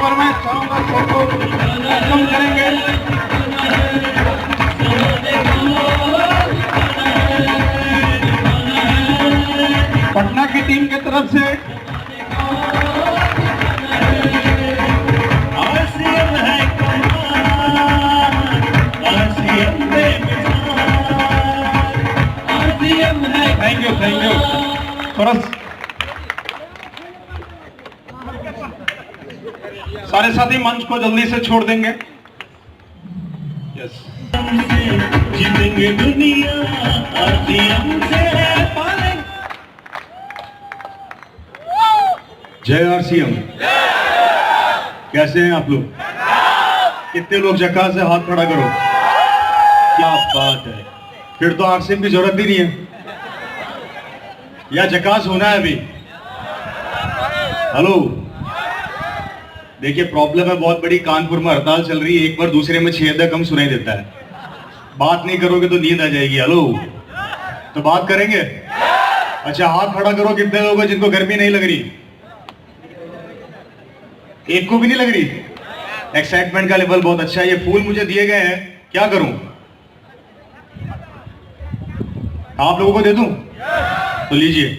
बार मैं चाहूंगा सबको वेलकम करेंगे। पटना की टीम की तरफ से थैंक यू। थोड़ा सारे साथी मंच को जल्दी से छोड़ देंगे। यस, जीतेंगे दुनिया जय आरसीएम। कैसे हैं आप लोग? कितने लोग जका से हाथ खड़ा करो। क्या बात है, फिर तो आरसीएम की जरूरत ही नहीं है, या जकास होना है अभी। हेलो, देखिए प्रॉब्लम है बहुत बड़ी, कानपुर में हड़ताल चल रही है, एक बार दूसरे में छेद कम सुनाई देता है। बात नहीं करोगे तो नींद आ जाएगी। हेलो, तो बात करेंगे। अच्छा, हाथ खड़ा करो कितने लोग हैं जिनको गर्मी नहीं लग रही? एक को भी नहीं लग रही। एक्साइटमेंट का लेवल बहुत अच्छा है। ये फूल मुझे दिए गए हैं, क्या करूं? आप लोगों को दे दूं? तो लीजिए।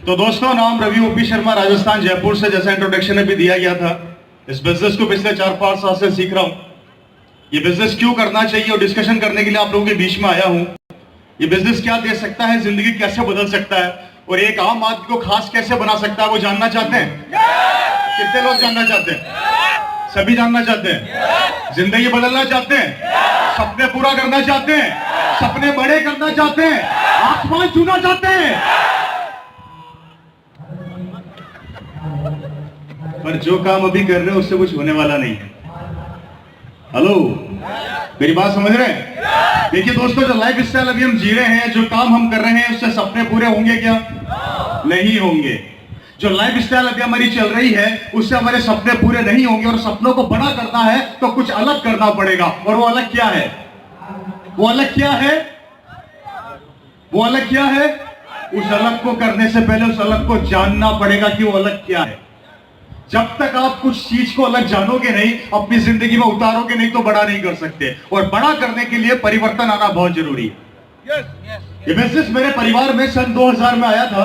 तो दोस्तों, नाम रवि ओपी शर्मा, राजस्थान जयपुर से, जैसा इंट्रोडक्शन में भी दिया गया था। इस बिजनेस को पिछले 4-5 साल से सीख रहा हूं। ये बिजनेस क्यों करना चाहिए और डिस्कशन करने के लिए आप लोगों के बीच में आया हूं। ये बिजनेस क्या दे सकता है, जिंदगी कैसे बदल सकता है, और एक आम आदमी को खास कैसे बना सकता है, वो जानना चाहते हैं? कितने लोग जानना चाहते हैं? सभी जानना चाहते हैं। जिंदगी बदलना चाहते हैं, सपने पूरा करना चाहते हैं, सपने बड़े करना चाहते हैं, आसमान छूना चाहते हैं। पर जो काम अभी कर रहे हैं उससे कुछ होने वाला नहीं है। हेलो, मेरी बात समझ रहे हैं? देखिए दोस्तों, जो लाइफ स्टाइल अभी हम जी रहे हैं, जो काम हम कर रहे हैं, उससे सपने पूरे होंगे क्या? नहीं होंगे। जो लाइफ स्टाइल अभी हमारी चल रही है, उससे हमारे सपने पूरे नहीं होंगे, और सपनों को बड़ा करना है तो कुछ अलग करना पड़ेगा। और वो अलग क्या है? वो अलग क्या है? वो अलग क्या है? उस अलग को करने से पहले उस अलग को जानना पड़ेगा कि वो अलग क्या है। जब तक आप कुछ चीज को अलग जानोगे नहीं, अपनी जिंदगी में उतारोगे नहीं, तो बड़ा नहीं कर सकते। और बड़ा करने के लिए परिवर्तन आना बहुत जरूरी है। ये बिजनेस मेरे परिवार में सन 2000 में आया था।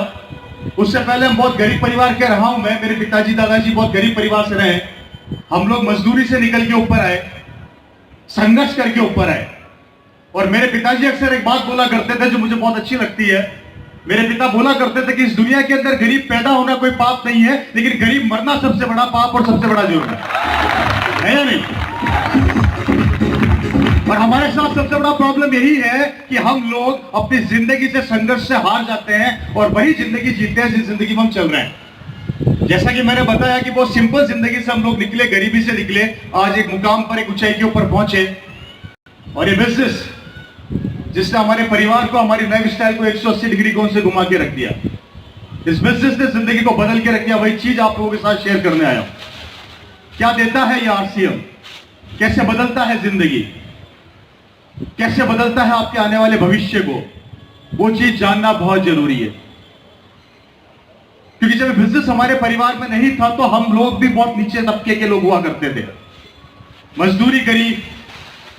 उससे पहले हम बहुत गरीब परिवार के रहा हूं मैं। मेरे पिताजी दादाजी बहुत गरीब परिवार से रहे। हम लोग मजदूरी से निकल के ऊपर आए, संघर्ष करके ऊपर आए। और मेरे पिताजी अक्सर एक बात बोला करते थे जो मुझे बहुत अच्छी लगती है। मेरे पिता बोला करते थे कि इस दुनिया के अंदर गरीब पैदा होना कोई पाप नहीं है, लेकिन गरीब मरना सबसे बड़ा पाप और सबसे बड़ा जुर्म है या नहीं? और हमारे साथ सबसे बड़ा प्रॉब्लम यही है कि हम लोग अपनी जिंदगी से संघर्ष से हार जाते हैं और वही जिंदगी जीते हैं जिस जिंदगी में हम चल रहे हैं। जैसा कि मैंने बताया कि बहुत सिंपल जिंदगी से हम लोग निकले, गरीबी से निकले, आज एक मुकाम पर, एक ऊंचाई के ऊपर पहुंचे। और ये बिजनेस जिसने हमारे परिवार को, हमारी लाइफ स्टाइल को 180 डिग्री कोण से घुमा के रख दिया, इस बिजनेस ने जिंदगी को बदल के रख दिया। वही चीज आप लोगों के साथ शेयर करने आया हूं। क्या देता है ये आरसीएम? कैसे बदलता है जिंदगी, कैसे बदलता है आपके आने वाले भविष्य को, वो चीज जानना बहुत जरूरी है। क्योंकि जब बिजनेस हमारे परिवार में नहीं था तो हम लोग भी बहुत नीचे तबके के लोग हुआ करते थे। मजदूरी करी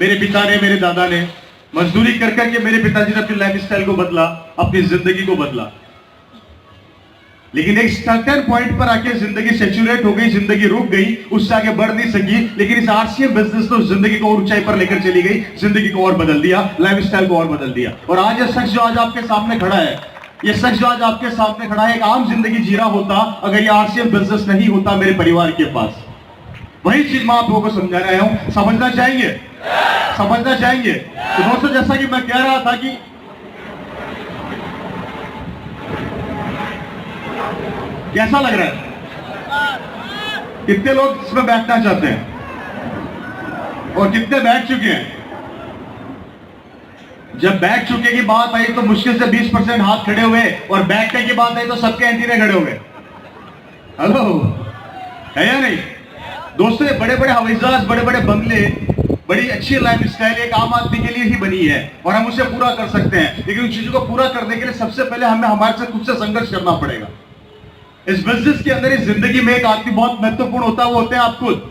मेरे पिता ने, मेरे दादा ने मजदूरी कर करके मेरे पिताजी ने अपनी लाइफ स्टाइल को बदला, अपनी जिंदगी को बदला। लेकिन एक सर्टेन पॉइंट पर आके जिंदगी सैचुरेट हो गई, जिंदगी रुक गई, उससे आगे बढ़ नहीं सकी। लेकिन इस आरसीएम बिजनेस तो जिंदगी को और ऊंचाई पर लेकर चली गई, जिंदगी को और बदल दिया, लाइफ स्टाइल को और बदल दिया। और आज ये शख्स जो आज आपके सामने खड़ा है, ये शख्स जो आज आपके सामने खड़ा है, एक आम जिंदगी जी रहा होता अगर ये आरसीएम बिजनेस नहीं होता मेरे परिवार के पास। वही चीज मैं आप लोगों को समझा रहा हूं। समझना चाहेंगे? समझना चाहेंगे? तो दोस्तों, जैसा कि मैं कह रहा था कि कैसा लग रहा है? कितने लोग इसमें बैठना चाहते हैं और कितने बैठ चुके हैं? जब बैठ चुके की बात आई तो मुश्किल से 20% हाथ खड़े हुए, और बैठने की बात आई तो सबके एंटीने खड़े हो गए। हेलो, है या नहीं? दोस्तों, ये बड़े बड़े हवाई जहाज, बड़े बड़े बंगले, बड़ी अच्छी लाइफ स्टाइल एक आम आदमी के लिए ही बनी है और हम उसे पूरा कर सकते हैं, लेकिन उन चीजों को पूरा करने के लिए सबसे पहले हमें हमारे से खुद से संघर्ष करना पड़ेगा। इस बिजनेस के अंदर, इस जिंदगी में एक आदमी बहुत महत्वपूर्ण होता है, वो होते हैं आप खुद।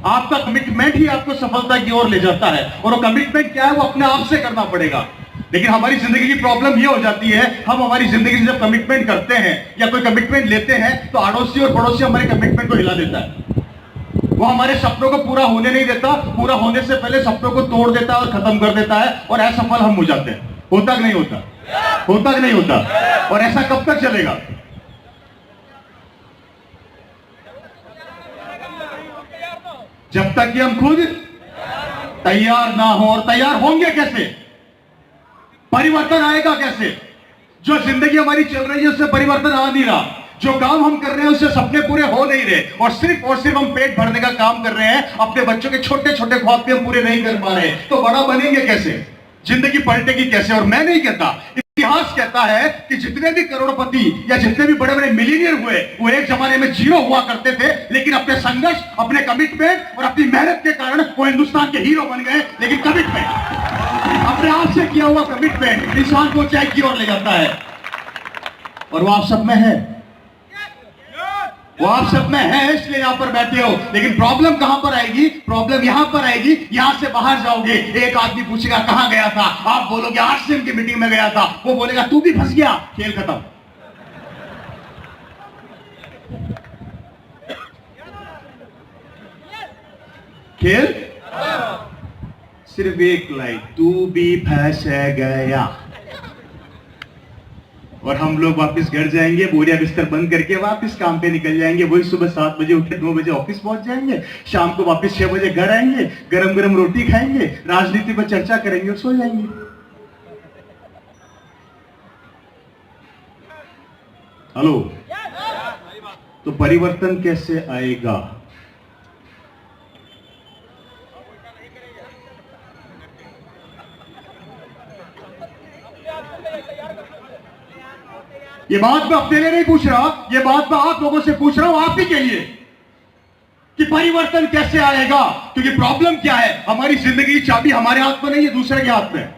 आपका कमिटमेंट ही आपको सफलता की ओर ले जाता है, और वो कमिटमेंट क्या है, वो अपने आप से करना पड़ेगा। लेकिन हमारी जिंदगी की प्रॉब्लम ये हो जाती है, हम हमारी जिंदगी से जब कमिटमेंट करते हैं या कोई कमिटमेंट लेते हैं तो अड़ोसी और पड़ोसी हमारे कमिटमेंट को हिला देता है। वो हमारे सपनों को पूरा होने नहीं देता, पूरा होने से पहले सपनों को तोड़ देता है और खत्म कर देता है, और असफल हम हो जाते हैं। होता कि नहीं होता? होता कि नहीं होता? और ऐसा कब तक चलेगा? जब तक कि हम खुद तैयार ना हो। और तैयार होंगे कैसे? परिवर्तन आएगा कैसे? जो जिंदगी हमारी चल रही है उससे परिवर्तन आ नहीं रहा, जो काम हम कर रहे हैं उससे सपने पूरे हो नहीं रहे, और सिर्फ हम पेट भरने का काम कर रहे हैं, अपने बच्चों के छोटे छोटे ख्वाब भी हम पूरे नहीं कर पा रहे, तो बड़ा बनेंगे कैसे? जिंदगी पलटेगी कैसे? और मैं नहीं कहता, इतिहास कहता है कि जितने भी करोड़पति या जितने भी बड़े बड़े मिलीनियर हुए, वो एक जमाने में जीरो हुआ करते थे, लेकिन अपने संघर्ष, अपने कमिटमेंट और अपनी मेहनत के कारण वो हिंदुस्तान के हीरो बन गए। लेकिन कमिटमेंट, अपने आप से किया हुआ कमिटमेंट इंसान को ऊंचाई की ओर ले जाता है, और वो आप सब में है, वो आप सब में है, इसलिए यहां पर बैठे हो। लेकिन प्रॉब्लम कहां पर आएगी? प्रॉब्लम यहां पर आएगी, यहां से बाहर जाओगे, एक आदमी पूछेगा कहां गया था, आप बोलोगे आरसीएम की मीटिंग में गया था, वो बोलेगा तू भी फंस गया, खेल खत्म। खेल सिर्फ एक लाइन, तू भी फंस गया। और हम लोग वापस घर जाएंगे, बोरिया बिस्तर बंद करके वापस काम पे निकल जाएंगे। वही सुबह 7 बजे उठे 9 बजे ऑफिस पहुंच जाएंगे, शाम को वापस 6 बजे घर आएंगे, गरम गरम रोटी खाएंगे, राजनीति पर चर्चा करेंगे और सो जाएंगे। हेलो, तो परिवर्तन कैसे आएगा? ये बात मैं अपने लिए नहीं पूछ रहा, ये बात मैं आप लोगों से पूछ रहा हूं, आप ही के लिए, कि परिवर्तन कैसे आएगा। क्योंकि प्रॉब्लम क्या है, हमारी जिंदगी की चाबी हमारे हाथ में नहीं है, दूसरे के हाथ में।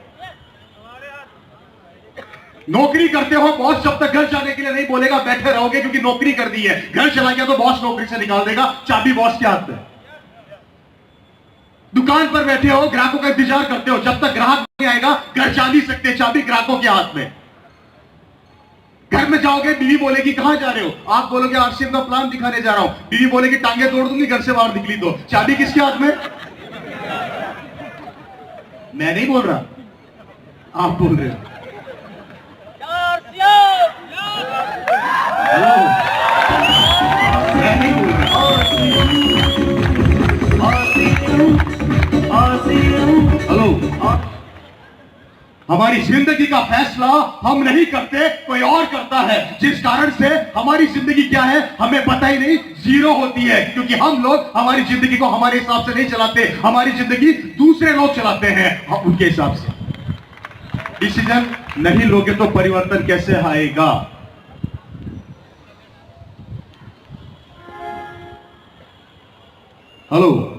नौकरी करते हो, बॉस जब तक घर जाने के लिए नहीं बोलेगा बैठे रहोगे, क्योंकि नौकरी कर दी है। घर चला गया तो बॉस नौकरी से निकाल देगा, चाबी बॉस के हाथ में। दुकान पर बैठे हो, ग्राहकों का इंतजार करते हो, जब तक ग्राहक नहीं आएगा घर जा नहीं सकते, चाबी ग्राहकों के हाथ में। घर में जाओगे, बीवी बोलेगी कहां जा रहे हो, आप बोलोगे आरसीएम का प्लान दिखाने जा रहा हूं, बीवी बोलेगी टांगे तोड़ दूंगी घर से बाहर निकली तो, चाबी किसके हाथ में? मैं नहीं बोल रहा, आप बोल रहे हो। मैं नहीं बोल रहा। हेलो, हमारी जिंदगी का फैसला हम नहीं करते, कोई और करता है, जिस कारण से हमारी जिंदगी क्या है हमें पता ही नहीं, जीरो होती है। क्योंकि हम लोग हमारी जिंदगी को हमारे हिसाब से नहीं चलाते, हमारी जिंदगी दूसरे लोग चलाते हैं, हम उनके हिसाब से। डिसीजन नहीं लोगे तो परिवर्तन कैसे आएगा? हेलो,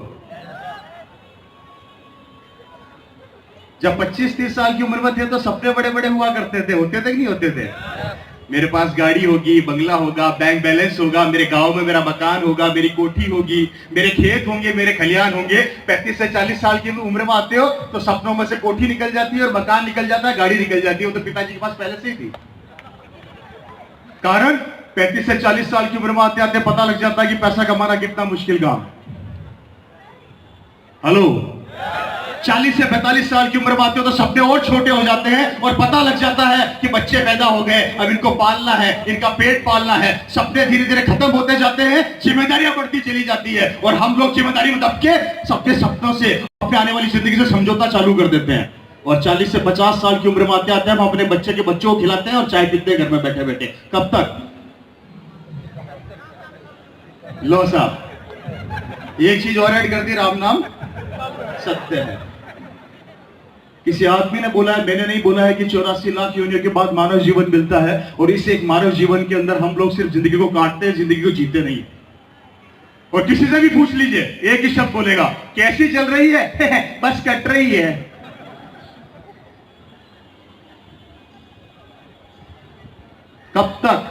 जब 25-30 साल की उम्र में थे तो सपने बड़े बड़े हुआ करते थे, होते थे कि नहीं होते थे? मेरे पास गाड़ी होगी, बंगला होगा, बैंक बैलेंस होगा, मेरे गांव में मेरा मकान होगा, मेरी कोठी होगी, मेरे खेत होंगे, मेरे खलियान होंगे। 35 से 40 साल की उम्र में आते हो तो सपनों में से कोठी निकल जाती है और मकान निकल जाता है, गाड़ी निकल जाती है। वो तो पिताजी के पास पहले से ही थी। कारण 35 से 40 साल की उम्र में आते आते पता लग जाता है कि पैसा कमाना कितना मुश्किल काम। हेलो, 40 से 45 साल की उम्र में आते हो तो सपने और छोटे हो जाते हैं और पता लग जाता है कि बच्चे पैदा हो गए, अब इनको पालना है, इनका पेट पालना है। सपने धीरे धीरे खत्म होते जाते हैं, जिम्मेदारियां बढ़ती चली जाती है, और हम लोग जिम्मेदारी में दब के सबके सपनों से, अपने आने वाली जिंदगी से समझौता चालू कर देते हैं। और 40 से 50 साल की उम्र में आते आते हम अपने बच्चे के बच्चों को खिलाते हैं और चाय पीते हैं घर में बैठे बैठे। कब तक? लो साहब, एक चीज और ऐड कर दी, राम नाम सत्य है। किसी आदमी ने बोला है, मैंने नहीं बोला है, कि 84 लाख योनियों के बाद मानव जीवन मिलता है, और इस एक मानव जीवन के अंदर हम लोग सिर्फ जिंदगी को काटते हैं, जिंदगी को जीते नहीं। और किसी से भी पूछ लीजिए, एक ही शब्द बोलेगा, कैसी चल रही है? बस कट रही है। कब तक?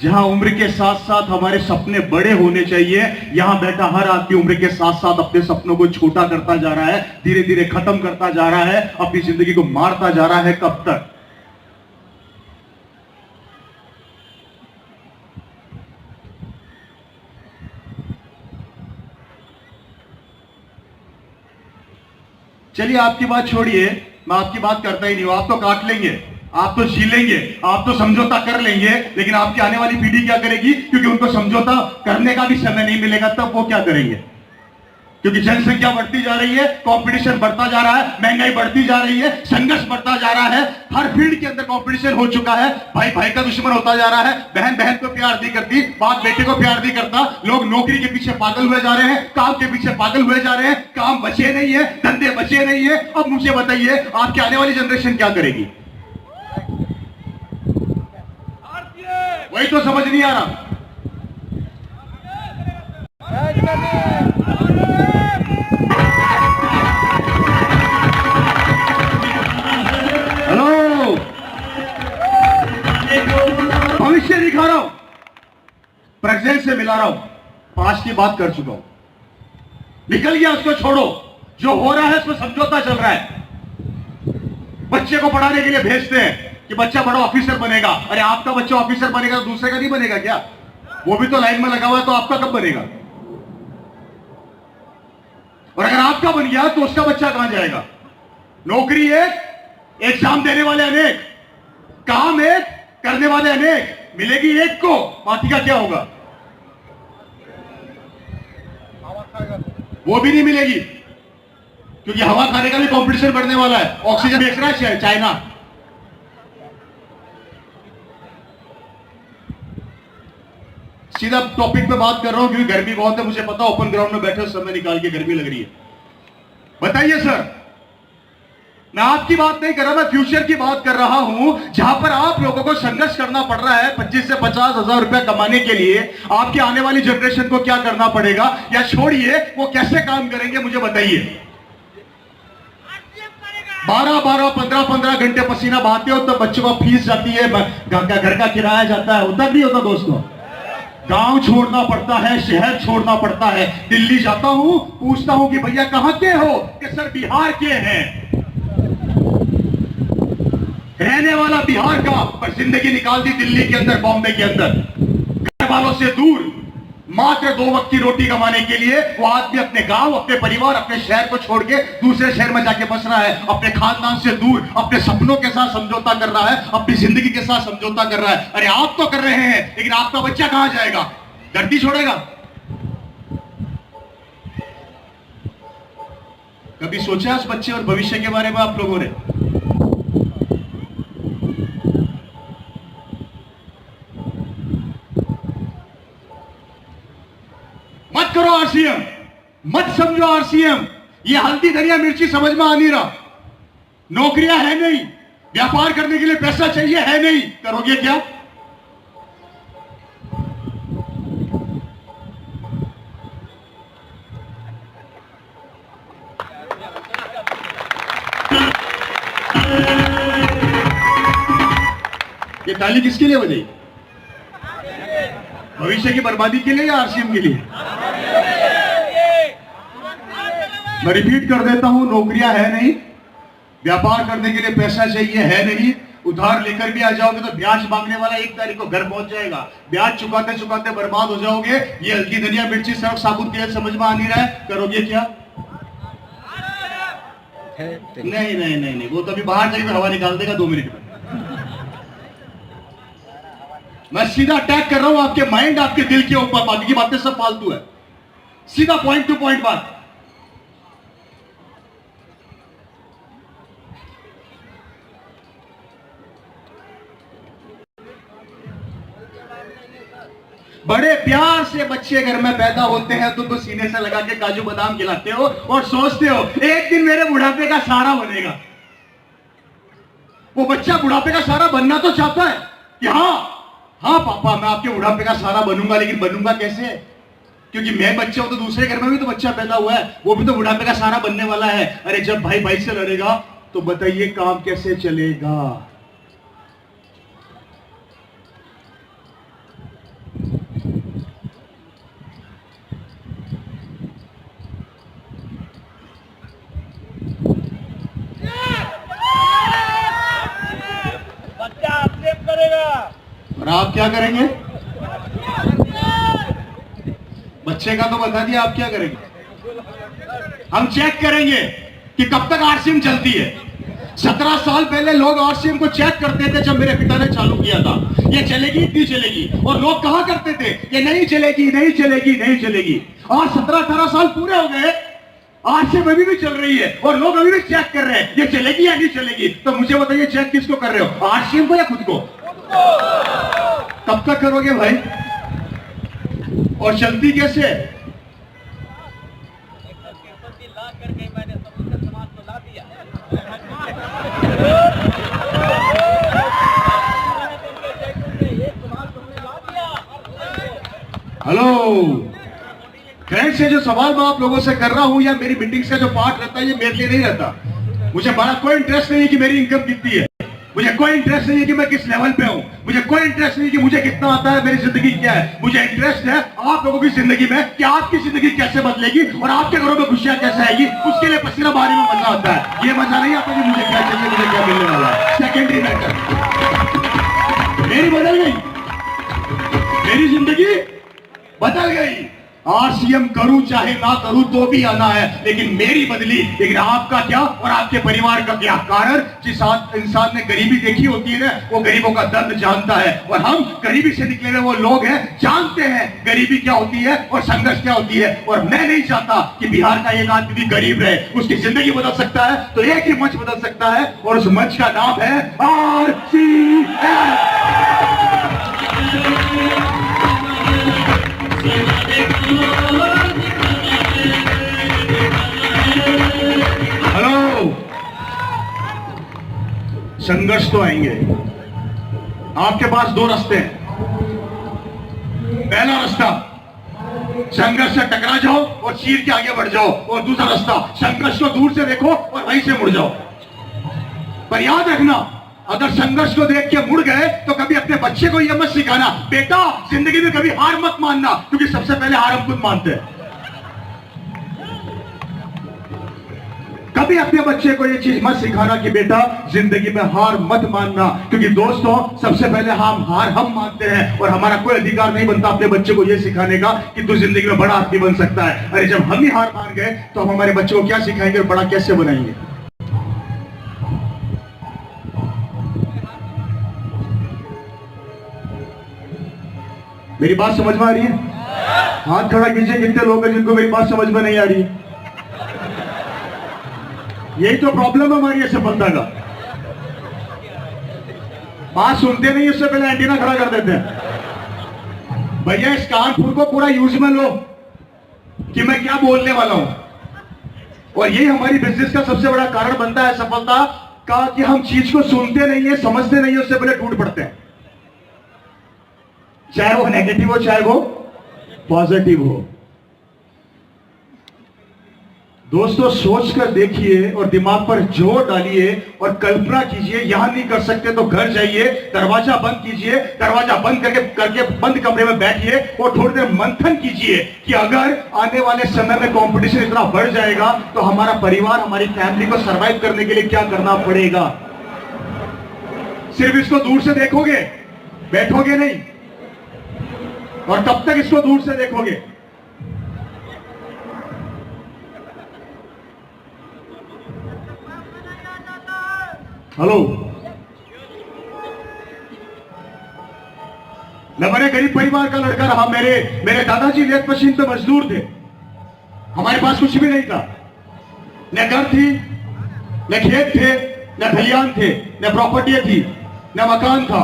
जहां उम्र के साथ साथ हमारे सपने बड़े होने चाहिए, यहां बैठा हर आदमी उम्र के साथ साथ अपने सपनों को छोटा करता जा रहा है, धीरे धीरे खत्म करता जा रहा है, अपनी जिंदगी को मारता जा रहा है। कब तक? चलिए आपकी बात छोड़िए, मैं आपकी बात करता ही नहीं हूं। आप तो काट लेंगे, आप तो जी लेंगे, आप तो समझौता कर लेंगे, लेकिन आपकी आने वाली पीढ़ी क्या करेगी? क्योंकि उनको समझौता करने का भी समय नहीं मिलेगा, तब वो क्या करेंगे? क्योंकि जनसंख्या बढ़ती जा रही है, कंपटीशन बढ़ता जा रहा है, महंगाई बढ़ती जा रही है, संघर्ष बढ़ता जा रहा है, हर फील्ड के अंदर कंपटीशन हो चुका है, भाई भाई का दुश्मन होता जा रहा है, बहन बहन को प्यार नहीं करती, बाप बेटे को प्यार नहीं करता, लोग नौकरी के पीछे पागल हुए जा रहे हैं, काम के पीछे पागल हुए जा रहे हैं, काम बचे नहीं है, धंधे बचे नहीं है। अब मुझे बताइए, आपकी आने वाली जनरेशन क्या करेगी? वही तो समझ नहीं आ रहा। हेलो, भविष्य दिखा रहा हूं, प्रेजेंट से मिला रहा हूं, पास्ट की बात कर चुका हूं, निकल गया, उसको छोड़ो। जो हो रहा है उसमें समझौता चल रहा है। बच्चे को पढ़ाने के लिए भेजते हैं कि बच्चा बड़ा ऑफिसर बनेगा। अरे आपका बच्चा ऑफिसर बनेगा तो दूसरे का नहीं बनेगा क्या? वो भी तो लाइन में लगा हुआ है, तो आपका कब बनेगा? और अगर आपका बन गया तो उसका बच्चा कहां जाएगा? नौकरी एक, एग्जाम देने वाले अनेक, काम एक, करने वाले अनेक, मिलेगी एक को, बाकी का क्या होगा? वो भी नहीं मिलेगी, क्योंकि हवा खाने का भी कंपटीशन बढ़ने वाला है। ऑक्सीजन बेच रहा है चाइना। सीधा टॉपिक पे बात कर रहा हूं, क्योंकि गर्मी बहुत है, मुझे पता, ओपन ग्राउंड में बैठे समय निकाल के गर्मी लग रही है। बताइए सर, मैं आपकी बात नहीं कर रहा, मैं फ्यूचर की बात कर रहा हूं, जहां पर आप लोगों को संघर्ष करना पड़ रहा है 25 से 50 हजार रुपया कमाने के लिए। आपकी आने वाली जनरेशन को क्या करना पड़ेगा? या छोड़िए, वो कैसे काम करेंगे, मुझे बताइए। 12-12, 15-15 घंटे पसीना बहाते हो, तो बच्चों को फीस जाती है, घर का किराया जाता है, होता नहीं होता दोस्तों? गांव छोड़ना पड़ता है, शहर छोड़ना पड़ता है। दिल्ली जाता हूं, पूछता हूं कि भैया कहां के हो? कि सर बिहार के हैं। रहने वाला बिहार का, पर जिंदगी निकाल दी दिल्ली के अंदर, बॉम्बे के अंदर, घर वालों से दूर, मात्र 2 वक्त की रोटी कमाने के लिए वो आदमी अपने गांव, अपने परिवार, अपने शहर को छोड़ के दूसरे शहर में जाके बस रहा है, अपने खानदान से दूर, अपने सपनों के साथ समझौता कर रहा है, अपनी जिंदगी के साथ समझौता कर रहा है। अरे आप तो कर रहे हैं, लेकिन आपका बच्चा कहां जाएगा? धरती छोड़ेगा? कभी सोचा उस बच्चे और भविष्य के बारे में आप लोगों ने? मत करो आरसीएम, मत समझो आरसीएम। ये हल्दी धनिया मिर्ची समझ में आ नहीं रहा। नौकरियां है नहीं, व्यापार करने के लिए पैसा चाहिए, है नहीं, करोगे क्या? ये ताली किसके लिए बजाई? भविष्य की बर्बादी के लिए या आरसीएम के लिए? मैं रिपीट कर देता हूं, नौकरियां है नहीं, व्यापार करने के लिए पैसा चाहिए, है नहीं, उधार लेकर भी आ जाओगे तो ब्याज मांगने वाला 1 तारीख को घर पहुंच जाएगा, ब्याज चुकाते चुकाते बर्बाद हो जाओगे। ये हल्की धनिया मिर्ची सर्फ साबुन तेल समझ में आ नहीं रहा है, करोगे क्या? नहीं नहीं नहीं नहीं, वो तो अभी बाहर जाएगा, हवा निकाल देगा 2 मिनट में। मैं सीधा अटैक कर रहा हूं आपके माइंड, आपके दिल के ऊपर, बाकी की बातें सब फालतू है। सीधा पॉइंट टू पॉइंट बात। बड़े प्यार से बच्चे घर में पैदा होते हैं, तुम तो सीने से लगा के काजू बादाम खिलाते हो और सोचते हो एक दिन मेरे बुढ़ापे का सहारा बनेगा। वो बच्चा बुढ़ापे का सहारा बनना तो चाहता है कि हाँ हाँ पापा, मैं आपके बुढ़ापे का सहारा बनूंगा, लेकिन बनूंगा कैसे? क्योंकि मैं बच्चा हूं तो दूसरे घर में भी तो बच्चा पैदा हुआ है, वो भी तो बुढ़ापे का सहारा बनने वाला है। अरे जब भाई भाई से लड़ेगा तो बताइए काम कैसे चलेगा। बच्चा एक्सेप्ट करेगा और आप क्या करेंगे? बच्चे का तो बता दिया, आप क्या करेंगे? हम चेक करेंगे कि कब तक आरसीएम चलती है। 17 साल पहले लोग आरसीएम को चेक करते थे जब मेरे पिता ने चालू किया था, ये चलेगी नहीं चलेगी, और लोग कहा करते थे ये नहीं चलेगी नहीं चलेगी नहीं चलेगी। और 17-18 साल पूरे हो गए, आरसीएम अभी भी चल रही है और लोग अभी भी चेक कर रहे हैं ये चलेगी या नहीं चलेगी। तो मुझे बताइए चेक किसको कर रहे हो, आरसीएम को या खुद को? कब तक करोगे भाई? और चलती कैसे है? हेलो फ्रेंड्स, ये जो सवाल मैं आप लोगों से कर रहा हूं या मेरी मीटिंग्स का जो पार्ट रहता है, ये मेरे लिए नहीं रहता। मुझे बड़ा कोई इंटरेस्ट नहीं है कि मेरी इनकम कितनी है, मुझे कोई इंटरेस्ट नहीं है कि मैं किस लेवल पे हूं, मुझे कोई इंटरेस्ट नहीं है कि मुझे कितना आता है, मेरी जिंदगी क्या है। मुझे इंटरेस्ट है आप लोगों की जिंदगी में कि आपकी जिंदगी कैसे बदलेगी और आपके घरों में खुशियां कैसे आएगी। उसके लिए पसीना बहाने में मजा आता है। ये मजा नहीं आता कि मुझे क्या चाहिए, मुझे क्या मिलने वाला है, सेकेंडरी मैटर। मेरी बदल गई, मेरी जिंदगी बदल गई। आरसीएम करूं चाहे ना करूं तो भी आना है, लेकिन मेरी बदली। लेकिन आपका क्या और आपके परिवार का क्या? कारण जिस इंसान ने गरीबी देखी होती है ना, वो गरीबों का दर्द जानता है। और हम गरीबी से निकले हुए वो लोग हैं, जानते हैं गरीबी क्या होती है और संघर्ष क्या होती है। और मैं नहीं चाहता कि बिहार का एक आदमी भी गरीब रहे। उसकी जिंदगी बदल सकता है तो एक ही मंच बदल सकता है, और उस मंच का नाम है आरसीएम। हेलो, संघर्ष तो आएंगे। आपके पास दो रास्ते हैं। पहला रास्ता, संघर्ष से टकरा जाओ और चीर के आगे बढ़ जाओ, और दूसरा रास्ता, संघर्ष को दूर से देखो और वहीं से मुड़ जाओ। पर याद रखना, अगर संघर्ष को देख के मुड़ गए तो कभी अपने बच्चे को यह मत सिखाना, बेटा जिंदगी में कभी हार मत मानना, क्योंकि सबसे पहले हार हम खुद मानते हैं। कभी अपने बच्चे को यह चीज मत सिखाना कि बेटा जिंदगी में हार मत मानना, क्योंकि दोस्तों सबसे पहले हार हम मानते हैं, और हमारा कोई अधिकार नहीं बनता अपने बच्चे को यह सिखाने का कि तू जिंदगी में बड़ा आदमी बन सकता है। अरे जब हम ही हार मान गए तो हम हमारे बच्चों को क्या सिखाएंगे और बड़ा कैसे बनाएंगे? मेरी बात समझ में आ रही है? हाथ खड़ा कीजिए कितने लोग हैं जिनको मेरी बात समझ में नहीं आ रही है। यही तो प्रॉब्लम है हमारी सफलता का। बात सुनते नहीं, उससे पहले एंटीना खड़ा कर देते हैं। भैया इस कानपुर को पूरा यूज में लो कि मैं क्या बोलने वाला हूं, और यही हमारी बिजनेस का सबसे बड़ा कारण बनता है सफलता का, कि हम चीज को सुनते नहीं है, समझते नहीं है, उससे पहले टूट पड़ते हैं। चाहे वो नेगेटिव हो चाहे वो पॉजिटिव हो। दोस्तों सोच कर देखिए और दिमाग पर जोर डालिए और कल्पना कीजिए। यहां नहीं कर सकते तो घर जाइए, दरवाजा बंद कीजिए, दरवाजा बंद करके बंद कमरे में बैठिए और थोड़ी देर मंथन कीजिए कि अगर आने वाले समय में कंपटीशन इतना बढ़ जाएगा तो हमारा परिवार, हमारी फैमिली को सरवाइव करने के लिए क्या करना पड़ेगा। सिर्फ इसको दूर से देखोगे, बैठोगे नहीं। और कब तक इसको दूर से देखोगे? हेलो, मैं बड़े गरीब परिवार का लड़का रहा। मेरे दादाजी लेथ मशीन पे मजदूर थे। हमारे पास कुछ भी नहीं था, न घर थी, न खेत थे, न खलियान थे, न प्रॉपर्टी थी, न मकान था।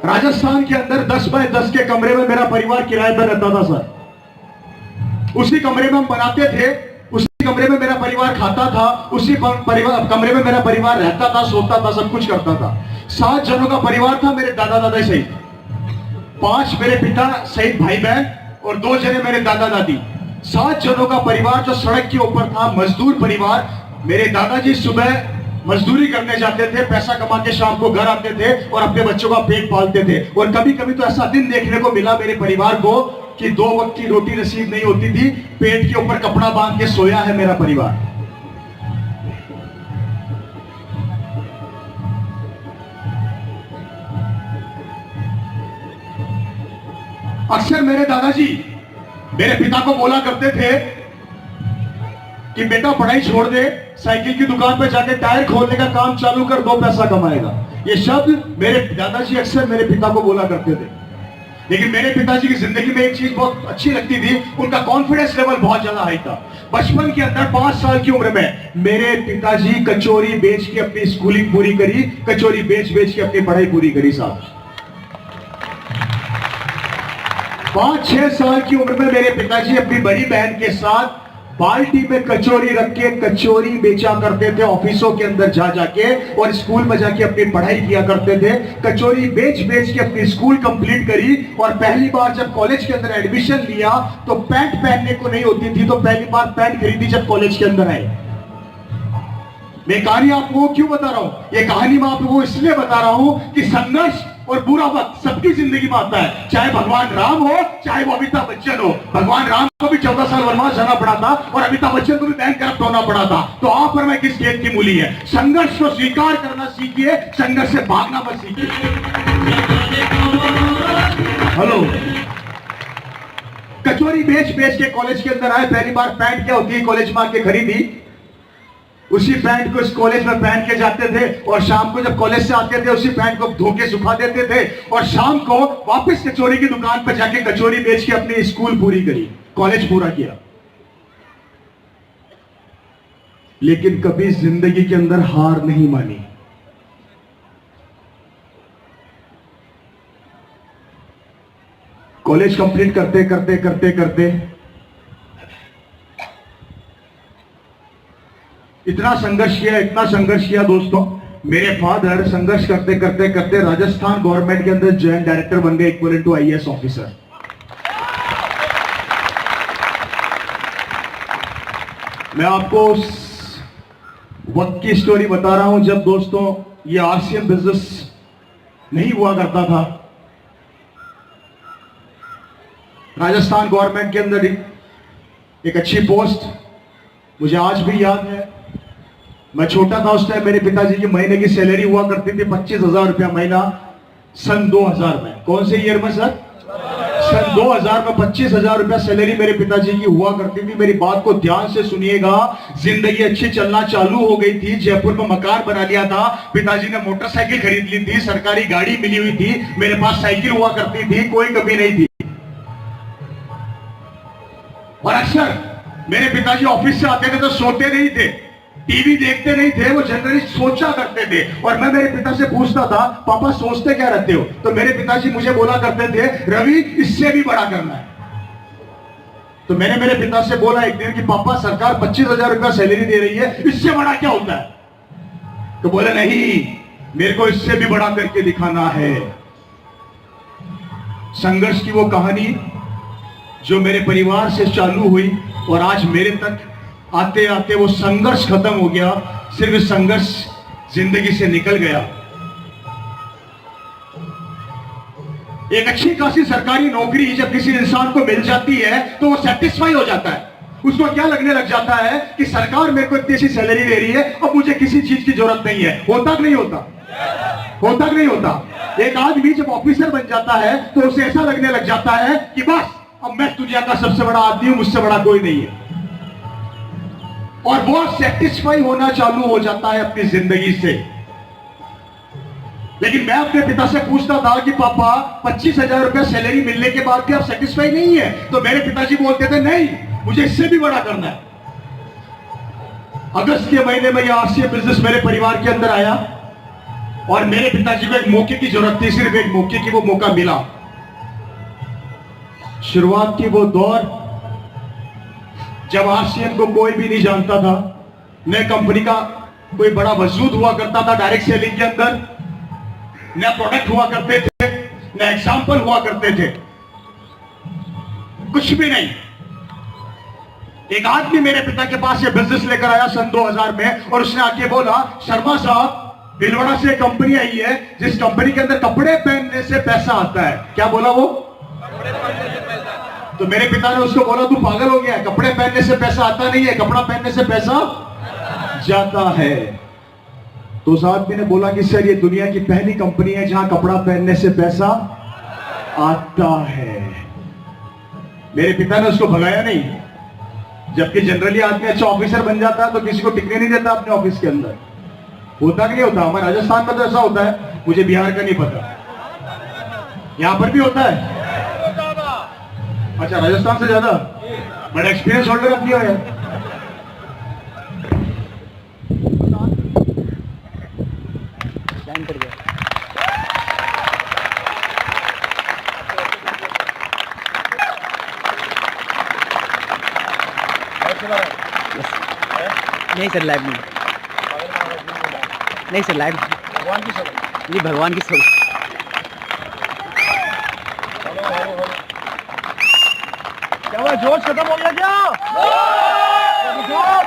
राजस्थान के अंदर 10 बाय 10 के कमरे में मेरा परिवार किराए पर रहता था सर। उसी कमरे में हम बनाते थे, उसी कमरे में मेरा परिवार खाता था, उसी कमरे में मेरा परिवार रहता था, सोता था, सब कुछ करता था। 7 जनों का परिवार था मेरे दादा दादा सहित। 5 मेरे पिता सहित भाई बहन और 2 जने मेरे दादा दादी, 7 जनों का परिवार जो सड़क के ऊपर था, मजदूर परिवार। मेरे दादाजी सुबह मजदूरी करने जाते थे, पैसा कमा के शाम को घर आते थे और अपने बच्चों का पेट पालते थे। और कभी कभी तो ऐसा दिन देखने को मिला मेरे परिवार को कि 2 वक्त की रोटी नसीब नहीं होती थी, पेट के ऊपर कपड़ा बांध के सोया है मेरा परिवार। अक्सर मेरे दादाजी मेरे पिता को बोला करते थे कि बेटा पढ़ाई छोड़ दे, साइकिल की दुकान पर जाके टायर खोलने का काम चालू कर, 2 पैसा कमाएगा। ये शब्द मेरे दादाजी अक्सर मेरे पिता को बोला करते थे। लेकिन मेरे पिताजी की जिंदगी में एक चीज बहुत अच्छी लगती थी, उनका कॉन्फिडेंस लेवल बहुत ज्यादा हाई था। बचपन के अंदर 5 साल की उम्र में मेरे पिताजी कचौरी बेच के अपनी स्कूलिंग पूरी करी, कचौरी बेच बेच के अपनी पढ़ाई पूरी करी साहब। 5-6 साल की उम्र में मेरे पिताजी अपनी बड़ी बहन के साथ बाल्टी में कचौरी रख के कचौरी बेचा करते थे, ऑफिसों के अंदर जा जाके, और स्कूल में जाके अपनी पढ़ाई किया करते थे। कचौरी बेच बेच के अपनी स्कूल कंप्लीट करी। और पहली बार जब कॉलेज के अंदर एडमिशन लिया तो पैंट पहनने को नहीं होती थी, तो पहली बार पैंट खरीदी जब कॉलेज के अंदर आए। मैं कहानी आपको क्यों बता रहा हूं? ये कहानी मैं आपको इसलिए बता रहा हूं कि संघर्ष और बुरा वक्त सबकी जिंदगी में आता है, चाहे भगवान राम हो, चाहे वो अमिताभ बच्चन हो। भगवान राम को भी 14 साल वनवास जाना पड़ा था और अमिताभ बच्चन को भी बैंक करप्ट होना पड़ा था। तो आप पर मैं किस खेत की मूली है? संघर्ष को स्वीकार करना सीखिए, संघर्ष से भागना मत सीखिए। हेलो, कचौरी बेच बेच के कॉलेज के अंदर आए। पहली बार पैंट क्या होती है कॉलेज में आके खरीदी, उसी पैंट को इस कॉलेज में पहन के जाते थे और शाम को जब कॉलेज से आते थे उसी पैंट को धो के सुखा देते थे और शाम को वापस कचौरी की दुकान पर जाके कचौरी बेच के अपनी स्कूल पूरी करी, कॉलेज पूरा किया। लेकिन कभी जिंदगी के अंदर हार नहीं मानी। कॉलेज कंप्लीट करते करते करते करते इतना संघर्ष किया, इतना संघर्ष किया दोस्तों। मेरे फादर संघर्ष करते करते करते राजस्थान गवर्नमेंट के अंदर जॉइंट डायरेक्टर बन गए, इक्विवेलेंट टू आईएएस ऑफिसर। मैं आपको उस वक्त की स्टोरी बता रहा हूं जब दोस्तों ये आरसीएम बिजनेस नहीं हुआ करता था। राजस्थान गवर्नमेंट के अंदर एक अच्छी पोस्ट मुझे आज भी याद है। मैं छोटा था उस टाइम, मेरे पिताजी की महीने की सैलरी हुआ करती थी 25,000 रुपया महीना, सन 2000 में। कौन से ईयर में सर? सन 2000 में 25,000 रुपया सैलरी मेरे पिताजी की हुआ करती थी। मेरी बात को ध्यान से सुनिएगा। जिंदगी अच्छी चलना चालू हो गई थी, जयपुर में मकान बना लिया था, पिताजी ने मोटरसाइकिल खरीद ली थी, सरकारी गाड़ी मिली हुई थी, मेरे पास साइकिल हुआ करती थी, कोई कमी नहीं थी। और अक्सर मेरे पिताजी ऑफिस से आते थे तो सोते नहीं थे, टीवी देखते नहीं थे, वो जनरली सोचा करते थे। और मैं मेरे पिता से पूछता था, पापा सोचते क्या रहते हो? तो मेरे पिताजी मुझे बोला करते थे, रवि इससे भी बड़ा करना है। तो मैंने मेरे पिता से बोला एक दिन कि पापा सरकार 25,000 रुपया सैलरी दे रही है, इससे बड़ा क्या होता है? तो बोले नहीं, मेरे को इससे भी बड़ा करके दिखाना है। संघर्ष की वो कहानी जो मेरे परिवार से चालू हुई और आज मेरे तक आते आते वो संघर्ष खत्म हो गया, सिर्फ संघर्ष जिंदगी से निकल गया। एक अच्छी खासी सरकारी नौकरी जब किसी इंसान को मिल जाती है तो वो सेटिस्फाई हो जाता है। उसको क्या लगने लग जाता है कि सरकार मेरे को इतनी सी सैलरी दे रही है और मुझे किसी चीज की जरूरत नहीं है। होता कि नहीं होता? होता कि नहीं होता? एक आदमी जब ऑफिसर बन जाता है तो उसे ऐसा लगने लग जाता है कि बस अब मैं दुनिया का सबसे बड़ा आदमी हूं, मुझसे बड़ा कोई नहीं है। और वो सेटिस्फाई होना चालू हो जाता है अपनी जिंदगी से। लेकिन मैं अपने पिता से पूछता था कि पापा 25,000 रुपया सैलरी मिलने के बाद भी आप सेटिस्फाई नहीं है? तो मेरे पिताजी बोलते थे नहीं, मुझे इससे भी बड़ा करना है। अगस्त के महीने में यह आरसीएम बिजनेस मेरे परिवार के अंदर आया और मेरे पिताजी को एक मौके की जरूरत थी, सिर्फ एक मौके की वो मौका मिला। शुरुआत की वो दौर जब आरसीएम को कोई भी नहीं जानता था, न कंपनी का कोई बड़ा वजूद हुआ करता था डायरेक्ट सेलिंग के अंदर, न प्रोडक्ट हुआ करते थे, न एग्जाम्पल हुआ करते थे। कुछ भी नहीं। एक आदमी मेरे पिता के पास ये बिजनेस लेकर आया सन 2000 में और उसने आके बोला, शर्मा साहब, भिलवाड़ा से कंपनी आई है जिस कंपनी के अंदर कपड़े पहनने से पैसा आता है। क्या बोला वो? तो मेरे पिता ने उसको बोला, तू पागल हो गया, कपड़े पहनने से पैसा आता नहीं है, कपड़ा पहनने से पैसा जाता है। तो उस आदमी ने बोला कि सर, ये दुनिया की पहली कंपनी है जहां कपड़ा पहनने से पैसा आता है। मेरे पिता ने उसको भगाया नहीं, जबकि जनरली आदमी अच्छा ऑफिसर बन जाता है तो किसी को टिकने नहीं देता अपने ऑफिस के अंदर। होता कि नहीं होता? हमारे राजस्थान में तो ऐसा होता है, मुझे बिहार का नहीं पता, यहां पर भी होता है। अच्छा, राजस्थान से ज्यादा बड़ा एक्सपीरियंस होल्डर अपनी हो यार। नहीं सर, लाइव नहीं सर, लाइव भगवान की सभा, ये भगवान की सभा। क्या हुआ, जोश खत्म हो गया क्या?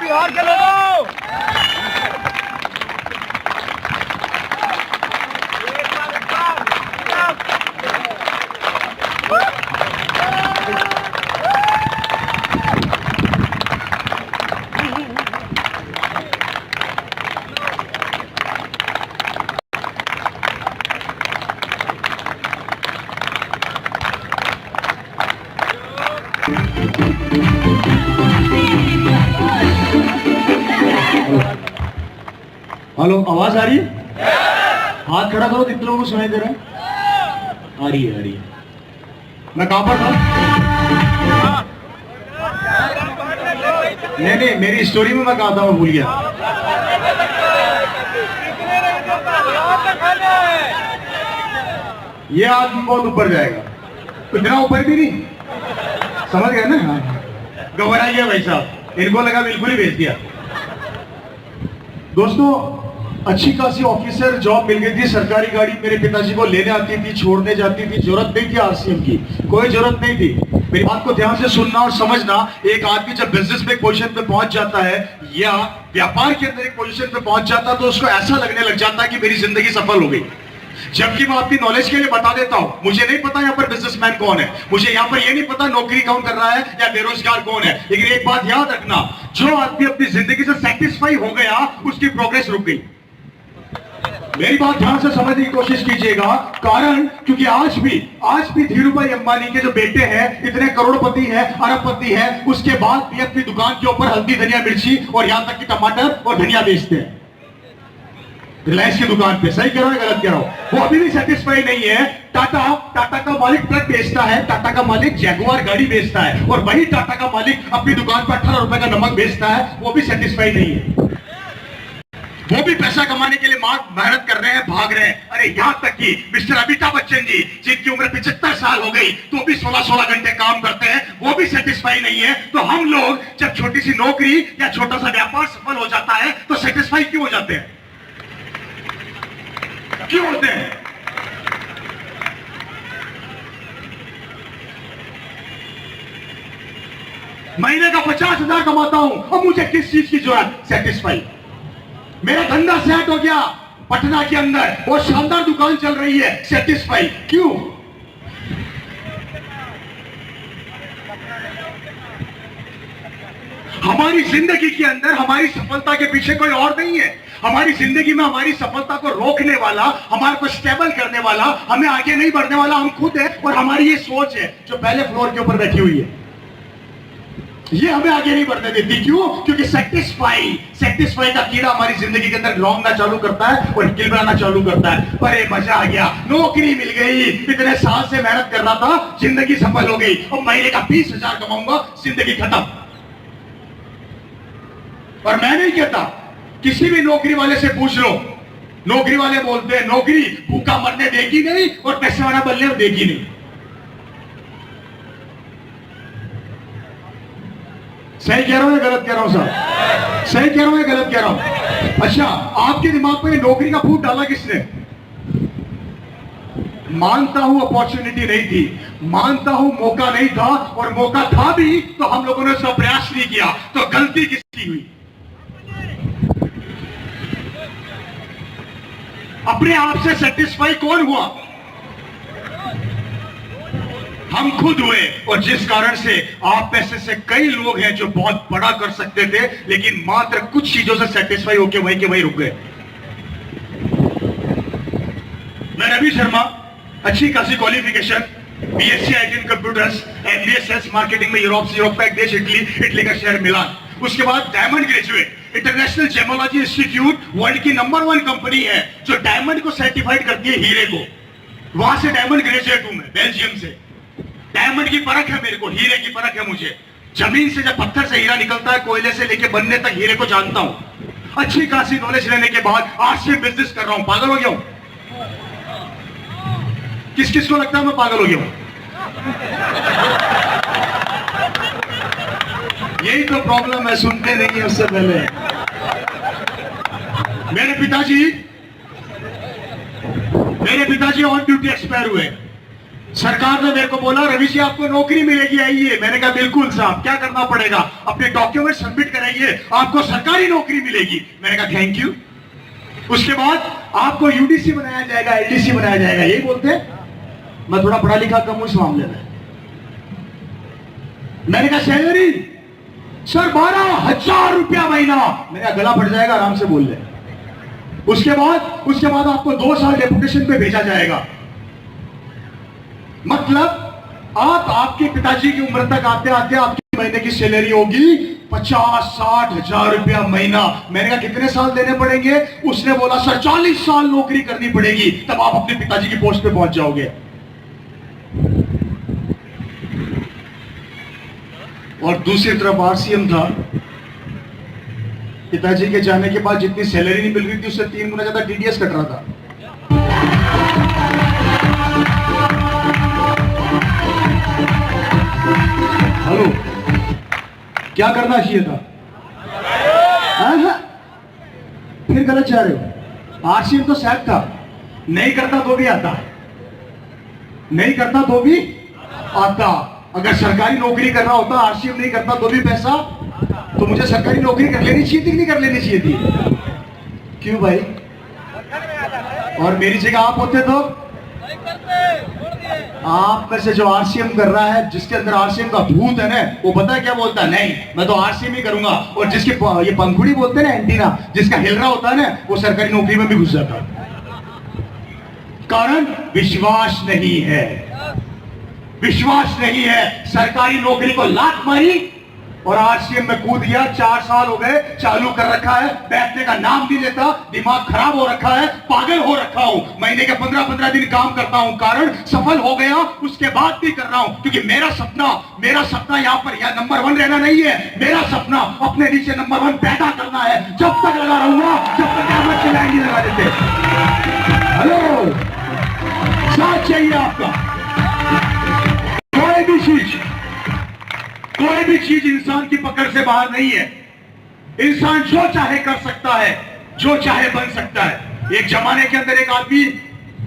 बिहार के लोगों, हेलो, आवाज आ रही है? हाथ खड़ा करो, कितने लोगों को सुनाई दे रहा है? आ रही है, आ रही है। मैं कहां पर था? नहीं, मेरी स्टोरी में मैं कहा था, मैं भूल गया। ये आदमी बहुत ऊपर जाएगा, इतना ऊपर भी नहीं, समझ गए ना? घबरा गया भाई साहब, इनको लगा बिल्कुल ही भेज दिया। दोस्तों, अच्छी खासी ऑफिसर जॉब मिल गई थी, सरकारी गाड़ी मेरे पिताजी को लेने आती थी, छोड़ने जाती थी, जरूरत नहीं थी आरसीएम की, कोई जरूरत नहीं थी। मेरी बात को ध्यान से सुनना और समझना। एक आदमी जब बिजनेस में एक पोजीशन पे पहुंच जाता है या व्यापार के अंदर एक पोजीशन पे पहुंच जाता है तो उसको ऐसा लगने लग जाता है कि मेरी जिंदगी सफल हो गई। जबकि मैं अपनी नॉलेज के लिए बता देता हूं, मुझे नहीं पता यहां पर बिजनेसमैन कौन है, मुझे यहां पर यह नहीं पता नौकरी कौन कर रहा है या बेरोजगार कौन है, लेकिन एक बात याद रखना, जो आदमी अपनी जिंदगी से सेटिस्फाई हो गया उसकी प्रोग्रेस रुक गई। मेरी बात ध्यान से समझने की कोशिश कीजिएगा। कारण, क्योंकि आज भी धीरू भाई अंबानी के जो बेटे हैं इतने करोड़पति हैं, अरबपति हैं, उसके बाद भी अपनी दुकान के ऊपर हल्दी, धनिया, मिर्ची और यहां तक कि टमाटर और धनिया बेचते हैं रिलायंस की दुकान पे। सही कह रहा हूं, गलत कह रहा हूं? वो अभी भी सेटिस्फाई नहीं है। टाटा का मालिक ट्रक बेचता है, टाटा का मालिक जैगुआर गाड़ी बेचता है, और वही टाटा का मालिक अपनी दुकान पर 18 रुपए का नमक बेचता है, वो भी सेटिस्फाई नहीं है। वो भी पैसा कमाने के लिए मेहनत कर रहे हैं, भाग रहे हैं। अरे यहां तक कि मिस्टर अमिताभ बच्चन जी, जिनकी उम्र 75 साल हो गई तो भी 16-16 घंटे काम करते हैं, वो भी सेटिस्फाई नहीं है। तो हम लोग जब छोटी सी नौकरी या छोटा सा व्यापार सफल हो जाता है तो सेटिस्फाई क्यों हो जाते हैं? क्यों होते हैं? महीने का 50,000 कमाता हूं, अब मुझे किस चीज की जरूरत? सेटिस्फाई। मेरा धंधा सेट हो गया, पटना के अंदर वो शानदार दुकान चल रही है, सेटिस्फाई क्यों? हमारी जिंदगी के अंदर हमारी सफलता के पीछे कोई और नहीं है। हमारी जिंदगी में हमारी सफलता को रोकने वाला, हमारे को स्टेबल करने वाला, हमें आगे नहीं बढ़ने वाला हम खुद है, और हमारी ये सोच है जो पहले फ्लोर के ऊपर बैठी हुई है, ये हमें आगे नहीं बढ़ने देती। क्यों? क्योंकि सेटिस्फाई का कीड़ा हमारी जिंदगी के अंदर लौंगना चालू करता है और गिलबराना चालू करता है। अरे मजा आ गया, नौकरी मिल गई, इतने साल से मेहनत कर रहा था, जिंदगी सफल हो गई, अब महीने का 20,000 कमाऊंगा, जिंदगी खत्म। और मैं नहीं कहता, किसी भी नौकरी वाले से पूछ लो, नौकरी वाले बोलते हैं नौकरी भूखा मरने देगी नहीं और पैसे वाला बनने देगी नहीं। सही कह रहा हूं या गलत कह रहा हूं साहब? सही कह रहा हूं या गलत कह रहा हूं? अच्छा, आपके दिमाग में नौकरी का भूत डाला किसने? मानता हूं अपॉर्चुनिटी नहीं थी, मानता हूं मौका नहीं था, और मौका था भी तो हम लोगों ने उसका प्रयास नहीं किया। तो गलती किसकी हुई? अपने आप से सेटिस्फाई कौन हुआ? हम खुद हुए। और जिस कारण से आप पैसे से कई लोग हैं जो बहुत बड़ा कर सकते थे, लेकिन मात्र कुछ चीजों से सेटिस्फाई होकर वहीं के वहीं रुक गए। मैं रवि शर्मा, अच्छी खासी qualification, BSc IT in computers, MBA sales marketing में यूरोप का एक देश इटली का शहर मिलान। उसके बाद diamond graduate, international gemology institute world की नंबर 1 कंपनी है जो डायमंड को सर्टिफाइड करती है, हीरे को। वहां से डायमंड ग्रेजुएट हूं मैं, बेल्जियम से। डायमंड की परख है मेरे को, हीरे की परख है मुझे। जमीन से जब पत्थर से हीरा निकलता है, कोयले से लेके बनने तक हीरे को जानता हूं। अच्छी खासी नॉलेज लेने के बाद आज से बिजनेस कर रहा हूं। पागल हो गया हूं? किस किस को लगता है मैं पागल हो गया हूं? यही तो प्रॉब्लम है, सुनते नहीं है उससे पहले। मेरे पिताजी ऑन ड्यूटी एक्सपायर हुए। सरकार ने मेरे को बोला, रवि जी आपको नौकरी मिलेगी, आइए। मैंने कहा बिल्कुल साहब, क्या करना पड़ेगा? अपने डॉक्यूमेंट सबमिट कराइए, आपको सरकारी नौकरी मिलेगी। मैंने कहा थैंक यू। उसके बाद आपको यूडीसी बनाया जाएगा, एलडीसी बनाया जाएगा, यही बोलते हैं। मैं थोड़ा पढ़ा लिखा कम हूं इस मामले में। मैंने कहा सैलरी सर 12,000 रुपया महीना। मेरा गला फट जाएगा, आराम से बोल ले। उसके बाद आपको 2 साल डेपुटेशन पे भेजा जाएगा। मतलब आपके पिताजी की उम्र तक आते आते आपकी महीने की सैलरी होगी 50-60 हजार रुपया महीना। मैंने कहा कितने साल देने पड़ेंगे? उसने बोला सर 40 साल नौकरी करनी पड़ेगी, तब आप अपने पिताजी की पोस्ट पे पहुंच जाओगे। और दूसरी तरफ आरसीएम था। पिताजी के जाने के बाद जितनी सैलरी नहीं मिल रही थी, उससे 3 गुना ज्यादा टीडीएस कट रहा था। हेलो, क्या करना चाहिए था? फिर गलत जा रहे हो। आरसीएम तो सैक था, नहीं करता तो भी आता, नहीं करता तो भी आता। अगर सरकारी नौकरी करना होता, आरसीएम नहीं करता तो भी पैसा, तो मुझे सरकारी नौकरी कर लेनी चाहिए थी कि नहीं कर लेनी चाहिए थी? क्यों भाई? और मेरी जगह आप होते तो? आप में से जो आरसीएम कर रहा है, जिसके अंदर आरसीएम का भूत है ना, वो पता है क्या बोलता है? नहीं, मैं तो आरसीएम ही करूंगा। और जिसके ये पंखुड़ी बोलते हैं ना, एंटीना, जिसका हिल रहा होता है ना, वो सरकारी नौकरी में भी घुस जाता है। कारण विश्वास नहीं है, विश्वास नहीं है। सरकारी नौकरी को लात मारी और आरसीएम में कूद गया। 4 साल हो गए, चालू कर रखा है, बैठने का नाम नहीं लेता, दिमाग खराब हो रखा है, पागल हो रखा हूं। महीने के 15-15 दिन काम करता हूं, कारण सफल हो गया, उसके बाद भी कर रहा हूं, क्योंकि मेरा सपना यहाँ पर नंबर 1 रहना नहीं है। मेरा सपना अपने नीचे नंबर 1 पैदा करना है। जब तक लगा रहूंगा, जब तक कीमत की लाइन नहीं लगा देते। हेलो, साथ चाहिए आपका। कोई भी चीज इंसान की पकड़ से बाहर नहीं है। इंसान जो चाहे कर सकता है, जो चाहे बन सकता है। एक जमाने के अंदर एक आदमी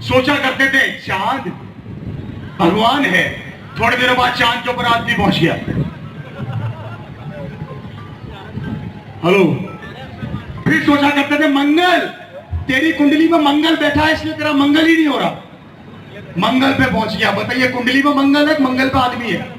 सोचा करते थे चांद भगवान है, थोड़े देर बाद चांद के ऊपर आदमी पहुंच गया। हेलो, फिर सोचा करते थे मंगल, तेरी कुंडली में मंगल बैठा है, इसलिए तेरा मंगल ही नहीं हो रहा। मंगल पे पहुंच गया। बताइए, कुंडली में मंगल है, मंगल पे आदमी है?